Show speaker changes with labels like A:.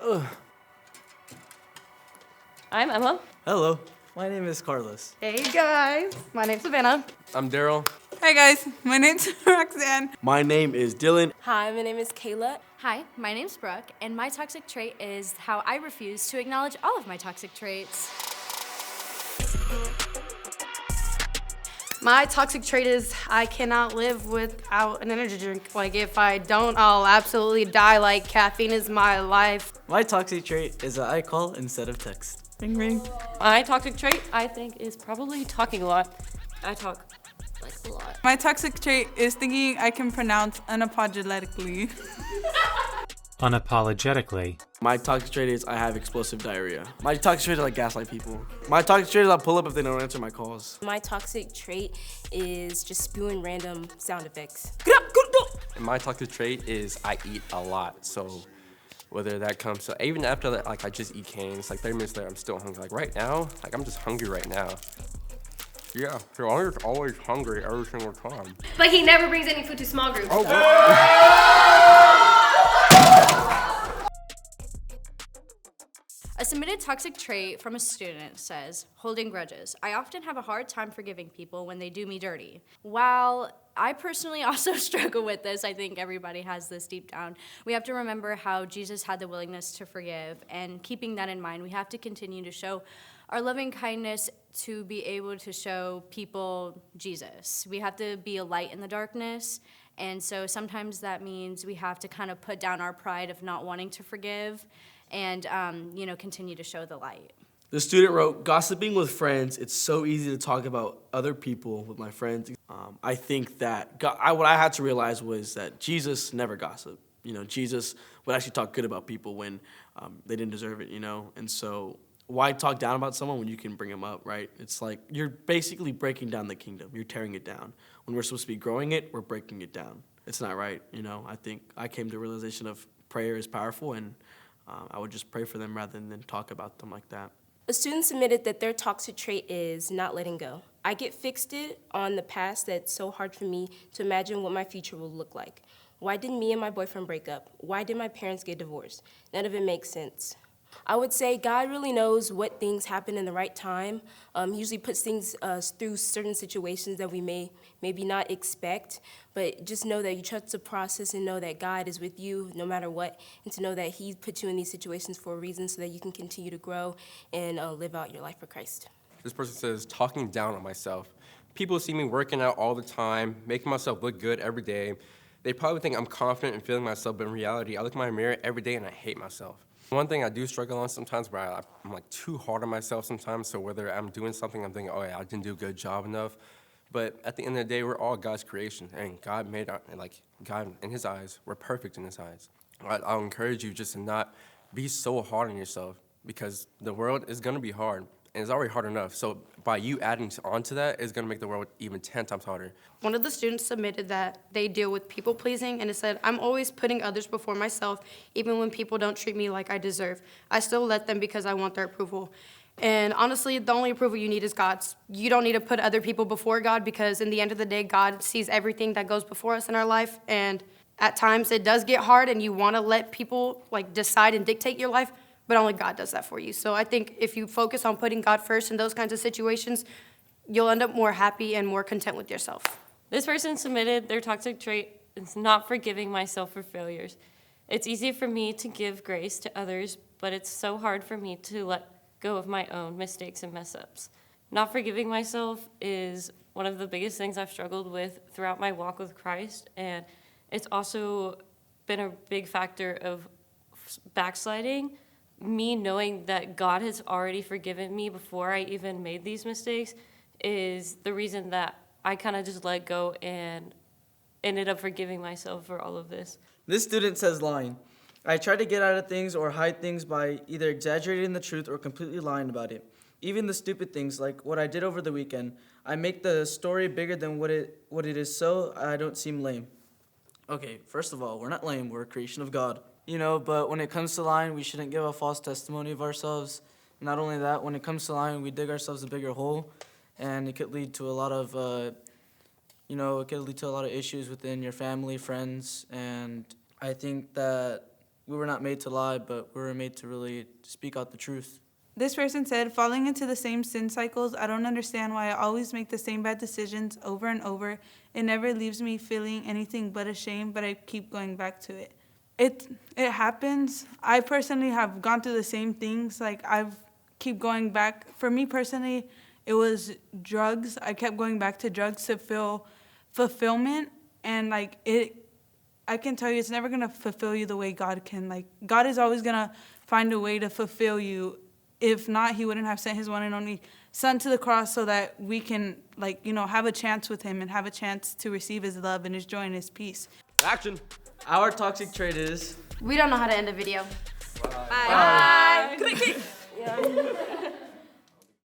A: Ugh.
B: I'm Emma.
A: Hello, my name is Carlos.
C: Hey guys, my name's Savannah.
D: I'm Daryl.
E: Hi guys, my name's Roxanne.
A: My name is Dylan.
F: Hi, my name is Kayla.
G: Hi, my name's Brooke, and my toxic trait is how I refuse to acknowledge all of my toxic traits.
C: My toxic trait is I cannot live without an energy drink. Like if I don't, I'll absolutely die. Like caffeine is my life.
A: My toxic trait is that I call instead of text. Ring ring.
B: My toxic trait, I think, is probably talking a lot. I talk like a lot.
E: My toxic trait is thinking I can pronounce unapologetically.
H: Unapologetically.
A: My toxic trait is I have explosive diarrhea. My toxic trait is I gaslight people. My toxic trait is I pull up if they don't answer my calls.
F: My toxic trait is just spewing random sound effects.
D: And my toxic trait is I eat a lot. So whether that comes to, even after that, like I just eat canes, like 30 minutes later, I'm still hungry. Like right now, like I'm just hungry right now. Yeah, so I'm just always hungry every single time.
I: Like he never brings any food to small groups.
D: Oh,
G: A submitted toxic trait from a student says, holding grudges. I often have a hard time forgiving people when they do me dirty. While I personally also struggle with this, I think everybody has this deep down. We have to remember how Jesus had the willingness to forgive, and keeping that in mind, we have to continue to show our loving kindness to be able to show people Jesus. We have to be a light in the darkness, and so sometimes that means we have to kind of put down our pride of not wanting to forgive and continue to show the light.
A: The student wrote, gossiping with friends, it's so easy to talk about other people with my friends. I think that what I had to realize was that Jesus never gossiped. Jesus would actually talk good about people when they didn't deserve it, And so why talk down about someone when you can bring them up, right? It's like you're basically breaking down the kingdom. You're tearing it down. When we're supposed to be growing it, we're breaking it down. It's not right, I think I came to a realization of prayer is powerful, and I would just pray for them rather than talk about them like that.
F: A student submitted that their toxic trait is not letting go. I get fixated on the past that's so hard for me to imagine what my future will look like. Why did me and my boyfriend break up? Why did my parents get divorced? None of it makes sense. I would say God really knows what things happen in the right time. He usually puts things through certain situations that we may maybe not expect, but just know that you trust the process and know that God is with you no matter what, and to know that He put you in these situations for a reason so that you can continue to grow and live out your life for Christ.
D: This person says, talking down on myself. People see me working out all the time, making myself look good every day. They probably think I'm confident in feeling myself, but in reality, I look in my mirror every day and I hate myself. One thing I do struggle on sometimes, where I'm like too hard on myself sometimes, so whether I'm doing something, I'm thinking, oh yeah, I didn't do a good job enough. But at the end of the day, we're all God's creation, and God made God in His eyes, we're perfect in His eyes. I'll encourage you just to not be so hard on yourself, because the world is gonna be hard, and it's already hard enough. So by you adding on to that, it's gonna make the world even 10 times harder.
C: One of the students submitted that they deal with people pleasing, and it said, I'm always putting others before myself, even when people don't treat me like I deserve. I still let them because I want their approval. And honestly, the only approval you need is God's. You don't need to put other people before God, because in the end of the day, God sees everything that goes before us in our life. And at times it does get hard and you want to let people decide and dictate your life, but only God does that for you. So I think if you focus on putting God first in those kinds of situations, you'll end up more happy and more content with yourself.
B: This person submitted their toxic trait is not forgiving myself for failures. It's easy for me to give grace to others, but it's so hard for me to let go of my own mistakes and mess-ups. Not forgiving myself is one of the biggest things I've struggled with throughout my walk with Christ, and it's also been a big factor of backsliding. Me knowing that God has already forgiven me before I even made these mistakes is the reason that I kind of just let go and ended up forgiving myself for all of this.
J: This student says lying. I try to get out of things or hide things by either exaggerating the truth or completely lying about it. Even the stupid things, like what I did over the weekend. I make the story bigger than what it is so I don't seem lame.
A: Okay, first of all, we're not lame, we're a creation of God. But when it comes to lying, we shouldn't give a false testimony of ourselves. Not only that, when it comes to lying, we dig ourselves a bigger hole, and it could lead to a lot of, issues within your family, friends, and I think that
J: we were not made to lie, but we were made to really speak out the truth.
E: This person said, falling into the same sin cycles, I don't understand why I always make the same bad decisions over and over. It never leaves me feeling anything but ashamed, but I keep going back to it. It happens. I personally have gone through the same things. Like, I've keep going back. For me personally, it was drugs. I kept going back to drugs to feel fulfillment. And, like, I can tell you it's never going to fulfill you the way God can. Like, God is always going to find a way to fulfill you. If not, he wouldn't have sent his one and only son to the cross so that we can, like, you know, have a chance with him and have a chance to receive his love and his joy and his peace.
D: Action.
J: Our toxic trait is...
C: We don't know how to end a video.
F: Bye.